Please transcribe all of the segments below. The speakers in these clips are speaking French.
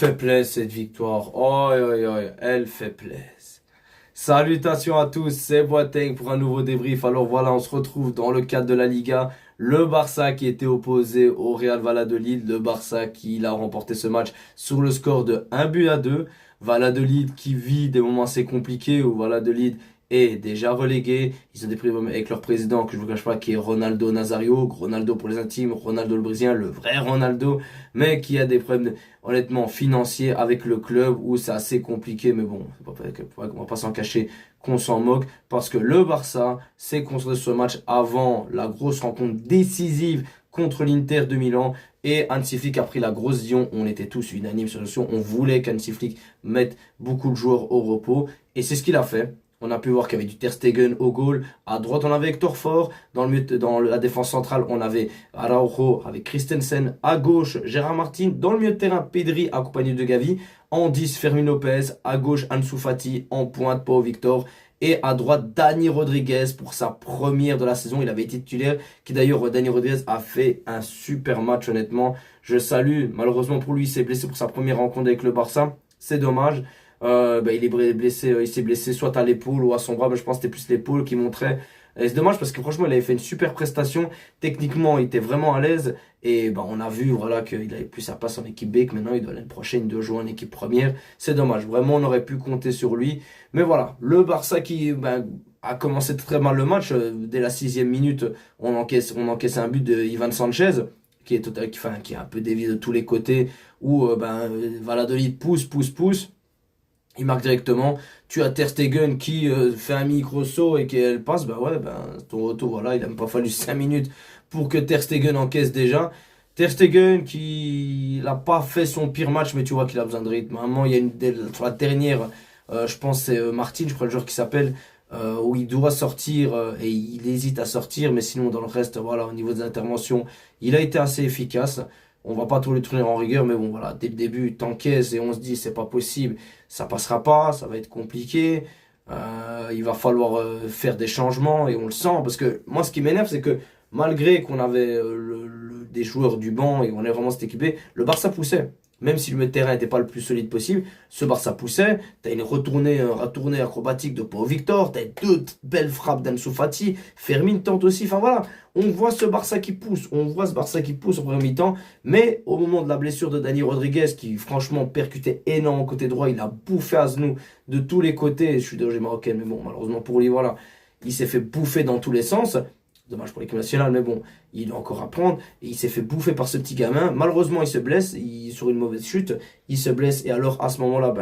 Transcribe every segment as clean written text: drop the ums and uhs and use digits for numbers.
fait plaisir cette victoire. Oh, oh, oh, elle fait plaisir. Salutations à tous, c'est Boateng pour un nouveau débrief. Alors voilà, on se retrouve dans le cadre de la Liga. Le Barça qui était opposé au Real Valladolid. Le Barça qui a remporté ce match sur le score de 1-2. Valladolid qui vit des moments assez compliqués où Valladolid est déjà relégué. Ils ont des problèmes avec leur président que je vous cache pas qui est Ronaldo Nazario. Ronaldo pour les intimes, Ronaldo le Brésilien, le vrai Ronaldo. Mais qui a des problèmes honnêtement financiers avec le club où c'est assez compliqué. Mais bon, on va pas s'en cacher qu'on s'en moque parce que le Barça s'est construit ce match avant la grosse rencontre décisive contre l'Inter de Milan et Hansi Flick a pris la grosse décision. On était tous unanimes sur la notion. On voulait qu'Hansi Flick mette beaucoup de joueurs au repos et c'est ce qu'il a fait. On a pu voir qu'il y avait du Ter Stegen au goal. À droite, on avait Hector Ford. Dans la défense centrale, on avait Araujo avec Christensen. À gauche, Gérard Martin. Dans le milieu de terrain, Pedri accompagné de Gavi. En 10, Fermin Lopez. À gauche, Ansu Fati. En pointe, Pau Victor. Et à droite, Dani Rodriguez pour sa première de la saison. Il avait été titulaire. Qui d'ailleurs, Dani Rodriguez a fait un super match, honnêtement. Je salue. Malheureusement pour lui, il s'est blessé pour sa première rencontre avec le Barça. C'est dommage. Il est blessé, il s'est blessé soit à l'épaule ou à son bras, mais je pense que c'était plus l'épaule qui montrait. Et c'est dommage parce que franchement, il avait fait une super prestation. Techniquement, il était vraiment à l'aise. Et on a vu voilà, qu'il avait plus sa place en équipe B, que maintenant, il doit l'année prochaine, il doit jouer en équipe première. C'est dommage. Vraiment, on aurait pu compter sur lui. Mais voilà, le Barça qui a commencé très mal le match. Dès la 6e minute, on encaisse un but de Ivan Sanchez. Qui est un peu dévié de tous les côtés. Où Valladolid pousse. Il marque directement. Tu as Ter Stegen qui fait un micro-saut et qu'elle passe. Ton retour, voilà, il n'a même pas fallu 5 minutes pour que Ter Stegen encaisse déjà. Ter Stegen qui n'a pas fait son pire match, mais tu vois qu'il a besoin de rythme. À un moment, il y a sur la dernière, je pense c'est Martin, je crois le joueur qui s'appelle, où il doit sortir et il hésite à sortir, mais sinon dans le reste, voilà, au niveau des interventions, il a été assez efficace. On va pas tout le tourner en rigueur, mais bon, voilà, dès le début, t'encaisses et on se dit, c'est pas possible, ça passera pas, ça va être compliqué, il va falloir faire des changements et on le sent. Parce que moi, ce qui m'énerve, c'est que malgré qu'on avait des joueurs du banc et qu'on est vraiment cette équipé, le Barça poussait. Même si le terrain n'était pas le plus solide possible, ce Barça poussait. T'as une retournée acrobatique de Pau Victor, t'as deux belles frappes d'Ansu Fati, Fermin tente aussi. Enfin voilà, on voit ce Barça qui pousse, en premier mi-temps. Mais au moment de la blessure de Dani Rodriguez, qui franchement percutait énormément côté droit, il a bouffé à genoux de tous les côtés. Je suis d'origine marocaine, mais bon, malheureusement pour lui, voilà, il s'est fait bouffer dans tous les sens. Dommage pour l'équipe nationale, mais bon, il doit encore apprendre. Et il s'est fait bouffer par ce petit gamin. Malheureusement, il se blesse sur une mauvaise chute. Il se blesse. Et alors, à ce moment-là,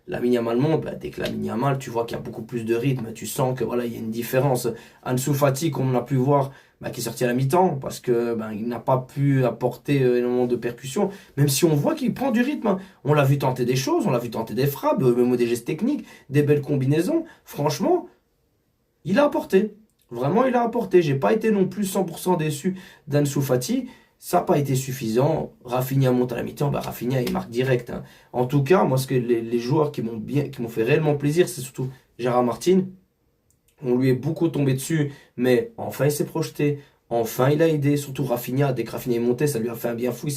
Lamine Yamal monte. Dès que Lamine Yamal, tu vois qu'il y a beaucoup plus de rythme. Tu sens que voilà, il y a une différence. Ansu Fati, comme on a pu voir, qui est sorti à la mi-temps, parce que il n'a pas pu apporter énormément de percussions. Même si on voit qu'il prend du rythme. Hein. On l'a vu tenter des choses, on l'a vu tenter des frappes, même des gestes techniques, des belles combinaisons. Franchement, il a apporté. Vraiment, il a apporté. J'ai pas été non plus 100% déçu d'Ansu Fati. Ça n'a pas été suffisant. Rafinha monte à la mi-temps. Rafinha, il marque direct. Hein. En tout cas, moi, les joueurs qui m'ont fait réellement plaisir, c'est surtout Gérard Martin. On lui est beaucoup tombé dessus, mais enfin, il s'est projeté. Enfin, il a aidé. Surtout Rafinha. Dès que Rafinha est monté, ça lui a fait un bien fou.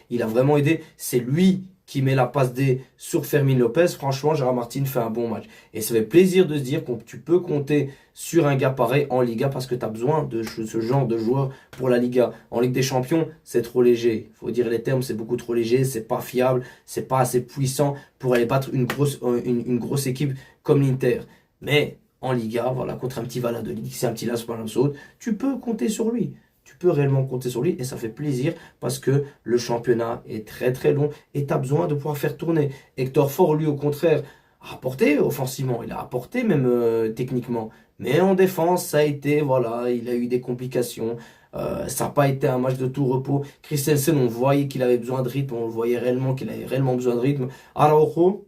Il a vraiment aidé. C'est lui qui met la passe D sur Fermin Lopez. Franchement, Gérard Martin fait un bon match. Et ça fait plaisir de se dire que tu peux compter sur un gars pareil en Liga parce que tu as besoin de ce genre de joueur pour la Liga. En Ligue des Champions, c'est trop léger. Il faut dire les termes, c'est beaucoup trop léger, c'est pas fiable, c'est pas assez puissant pour aller battre une grosse équipe comme l'Inter. Mais en Liga, voilà, contre un petit Valladolid, c'est un petit Las Palmas, tu peux compter sur lui. Tu peux réellement compter sur lui et ça fait plaisir parce que le championnat est très très long et tu as besoin de pouvoir faire tourner. Hector Ford, lui, au contraire, a apporté offensivement, il a apporté même techniquement. Mais en défense, ça a été, voilà, il a eu des complications. Ça n'a pas été un match de tout repos. Christensen, on voyait qu'il avait besoin de rythme, on le voyait réellement qu'il avait réellement besoin de rythme. Araujo,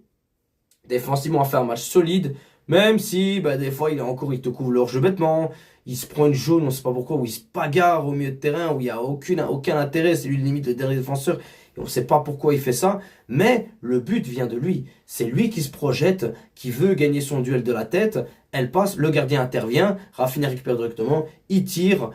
défensivement, a fait un match solide, même si des fois, il te couvre leur jeu bêtement. Il se prend une jaune, on ne sait pas pourquoi, où il se bagarre au milieu de terrain, où il n'y a aucun intérêt. C'est lui limite le dernier défenseur. Et on ne sait pas pourquoi il fait ça. Mais le but vient de lui. C'est lui qui se projette, qui veut gagner son duel de la tête. Elle passe, le gardien intervient. Rafinha récupère directement. Il tire.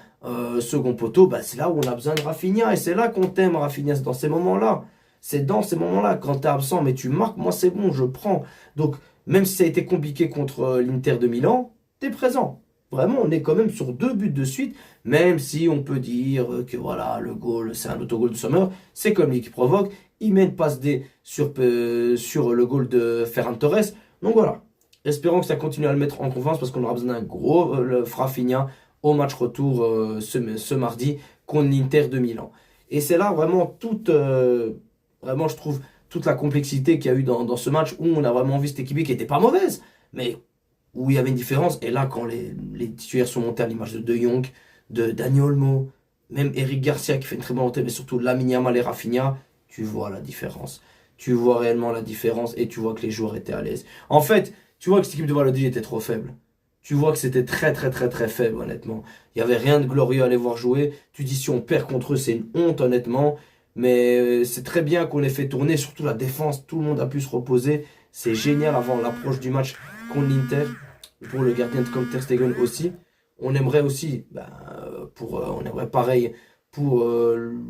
Second poteau, c'est là où on a besoin de Rafinha. Et c'est là qu'on t'aime, Rafinha, c'est dans ces moments-là. C'est dans ces moments-là, quand tu es absent, mais tu marques, moi c'est bon, je prends. Donc, même si ça a été compliqué contre l'Inter de Milan, tu es présent. Vraiment, on est quand même sur 2 buts de suite, même si on peut dire que voilà, le goal, c'est un autogol de Sommer, c'est comme lui qui provoque, il met une passe D sur le goal de Ferran Torres. Donc voilà, espérons que ça continue à le mettre en confiance parce qu'on aura besoin d'un gros Rafinha au match retour ce mardi contre l'Inter de Milan. Et c'est là vraiment vraiment je trouve, toute la complexité qu'il y a eu dans ce match où on a vraiment vu cette équipe qui n'était pas mauvaise, mais où il y avait une différence. Et là, quand les titulaires sont montés à l'image de Jong, de Dani Olmo, même Eric Garcia qui fait une très bonne montée, mais surtout Lamine Yamal et Rafinha, tu vois la différence. Tu vois réellement la différence et tu vois que les joueurs étaient à l'aise. En fait, tu vois que cette équipe de Valladolid était trop faible. Tu vois que c'était très très très très faible honnêtement. Il n'y avait rien de glorieux à les voir jouer. Tu dis si on perd contre eux, c'est une honte honnêtement. Mais c'est très bien qu'on ait fait tourner, surtout la défense. Tout le monde a pu se reposer. C'est génial avant l'approche du match contre l'Inter. Pour le gardien de comme Ter Stegen aussi. On aimerait aussi, on aimerait pareil pour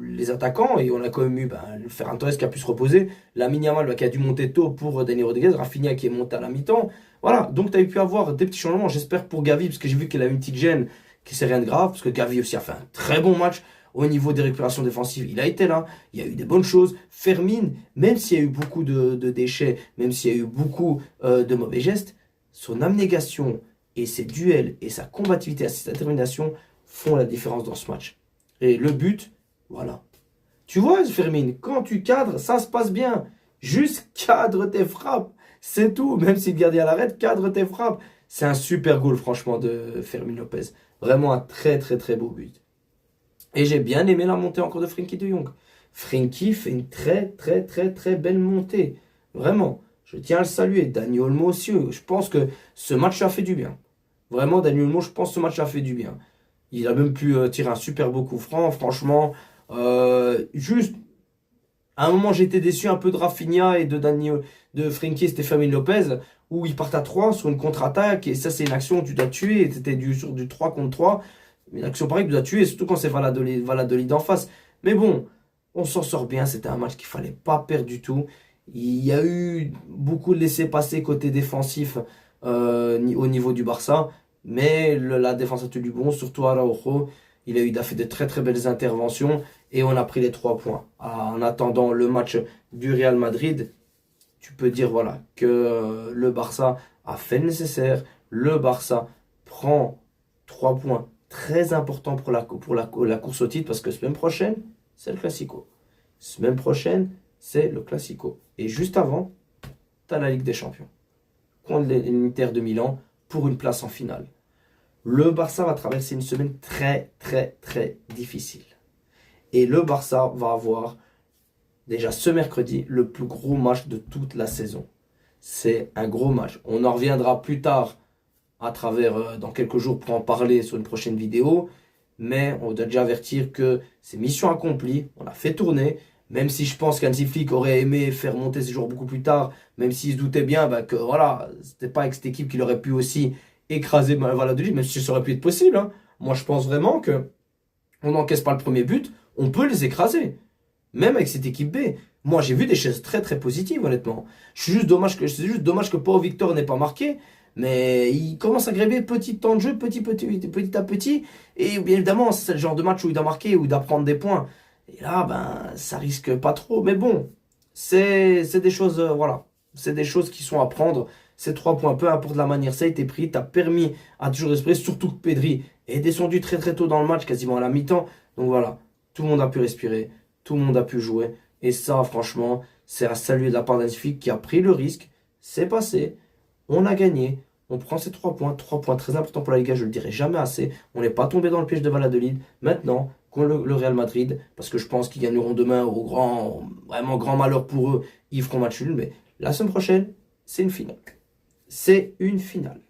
les attaquants. Et on a quand même eu Ferran Torres qui a pu se reposer. Lamine Yamal qui a dû monter tôt pour Dani Rodriguez. Rafinha qui est monté à la mi-temps. Voilà, donc tu as pu avoir des petits changements. J'espère pour Gavi, parce que j'ai vu qu'elle a eu une petite gêne, qui c'est rien de grave. Parce que Gavi aussi a fait un très bon match. Au niveau des récupérations défensives, il a été là. Il y a eu des bonnes choses. Fermin, même s'il y a eu beaucoup de déchets, même s'il y a eu beaucoup de mauvais gestes, son abnégation et ses duels et sa combativité et sa détermination font la différence dans ce match. Et le but, voilà. Tu vois, Fermin, quand tu cadres, ça se passe bien. Juste cadre tes frappes. C'est tout. Même si le gardien l'arrête, cadre tes frappes. C'est un super goal, franchement, de Fermin Lopez. Vraiment un très, très, très beau but. Et j'ai bien aimé la montée encore de Frenkie de Jong. Frenkie fait une très, très, très, très belle montée. Vraiment. Je tiens à le saluer. Dani Olmo aussi. Je pense que ce match a fait du bien. Vraiment, Dani Olmo, je pense que ce match a fait du bien. Il a même pu tirer un super beau coup franc. Franchement, juste, à un moment, j'étais déçu un peu de Rafinha et de Frenkie et Stéphane Lopez, où ils partent à 3 sur une contre-attaque. Et ça, c'est une action que tu dois tuer. C'était sur du 3 contre 3. Une action pareille que tu dois tuer, surtout quand c'est Valladolid en face. Mais bon, on s'en sort bien. C'était un match qu'il fallait pas perdre du tout. Il y a eu beaucoup de laissés-passer côté défensif au niveau du Barça. Mais la défense a tenu bon, surtout Araujo. Il a fait de très très belles interventions et on a pris les 3 points. En attendant le match du Real Madrid, tu peux dire voilà que le Barça a fait le nécessaire. Le Barça prend 3 points très importants pour la course au titre parce que semaine prochaine, c'est le Classico. Semaine prochaine, c'est le Classico. Et juste avant, tu as la Ligue des Champions contre l'Inter de Milan pour une place en finale. Le Barça va traverser une semaine très très très difficile. Et le Barça va avoir déjà ce mercredi le plus gros match de toute la saison. C'est un gros match. On en reviendra plus tard à travers, dans quelques jours pour en parler sur une prochaine vidéo. Mais on doit déjà avertir que c'est mission accomplie. On a fait tourner. Même si je pense qu'Hansi Flick aurait aimé faire monter ces joueurs beaucoup plus tard. Même s'il se doutait bien que voilà, c'était pas avec cette équipe qu'il aurait pu aussi écraser Valladolid. Même si ça aurait pu être possible. Hein. Moi je pense vraiment que on n'encaisse pas le premier but. On peut les écraser. Même avec cette équipe B. Moi, j'ai vu des choses très très positives, honnêtement. C'est juste dommage que Pau Victor n'ait pas marqué. Mais il commence à gréver petit temps de jeu, petit à petit. Et bien évidemment, c'est le genre de match où il doit marquer, où il doit prendre des points. Et là, ça risque pas trop. Mais bon, c'est des choses, voilà. C'est des choses qui sont à prendre. Ces 3 points, peu importe la manière, ça a été pris. T'as permis à toujours respirer, surtout que Pedri est descendu très très tôt dans le match, quasiment à la mi-temps. Donc voilà, tout le monde a pu respirer. Tout le monde a pu jouer. Et ça, franchement, c'est à saluer de la part d'Ansifique qui a pris le risque. C'est passé. On a gagné. On prend ces 3 points. 3 points très importants pour la Liga, je ne le dirai jamais assez. On n'est pas tombé dans le piège de Valladolid. Maintenant, contre le Real Madrid, parce que je pense qu'ils gagneront demain vraiment grand malheur pour eux, ils feront match nul. Mais la semaine prochaine, c'est une finale. C'est une finale.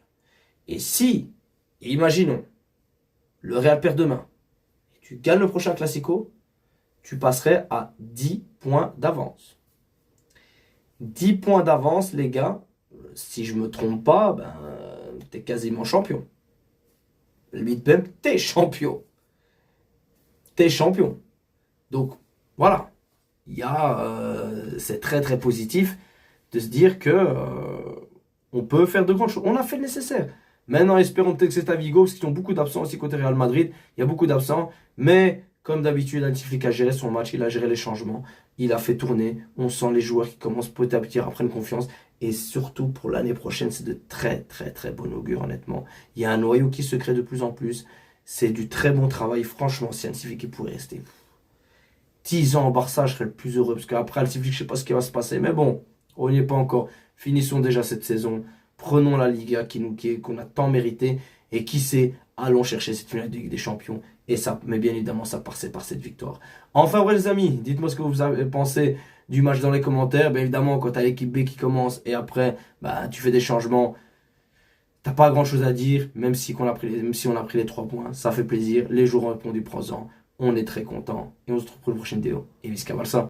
Et si, imaginons, le Real perd demain, et tu gagnes le prochain Classico, tu passerais à 10 points d'avance. 10 points d'avance, les gars, si je me trompe pas, t'es quasiment champion. Limite même, t'es champion. T'es champion. Donc, voilà. Il y a c'est très très positif de se dire que on peut faire de grandes choses. On a fait le nécessaire. Maintenant, espérons peut-être que c'est à Vigo, parce qu'ils ont beaucoup d'absents aussi côté Real Madrid. Il y a beaucoup d'absents. Mais comme d'habitude, Hansi Flick a géré son match, il a géré les changements, il a fait tourner. On sent les joueurs qui commencent petit à petit à prendre confiance. Et surtout pour l'année prochaine, c'est de très très très bon augure, honnêtement. Il y a un noyau qui se crée de plus en plus. C'est du très bon travail. Franchement, si Hansi Flick pourrait rester 10 ans au Barça, je serais le plus heureux. Parce qu'après Hansi Flick, je ne sais pas ce qui va se passer. Mais bon, on n'y est pas encore. Finissons déjà cette saison. Prenons la Liga qu'on a tant mérité. Et qui sait, allons chercher cette finale de Ligue des Champions. Et ça, mais bien évidemment, ça passait par cette victoire. Enfin, vrai les amis, dites-moi ce que vous avez pensé du match dans les commentaires. Bien évidemment, quand tu as l'équipe B qui commence et après, bah, tu fais des changements, t'as pas grand-chose à dire, même si on a pris les 3 points. Ça fait plaisir. Les joueurs ont répondu présent. On est très content. Et on se retrouve pour une prochaine vidéo. Et visca Barça.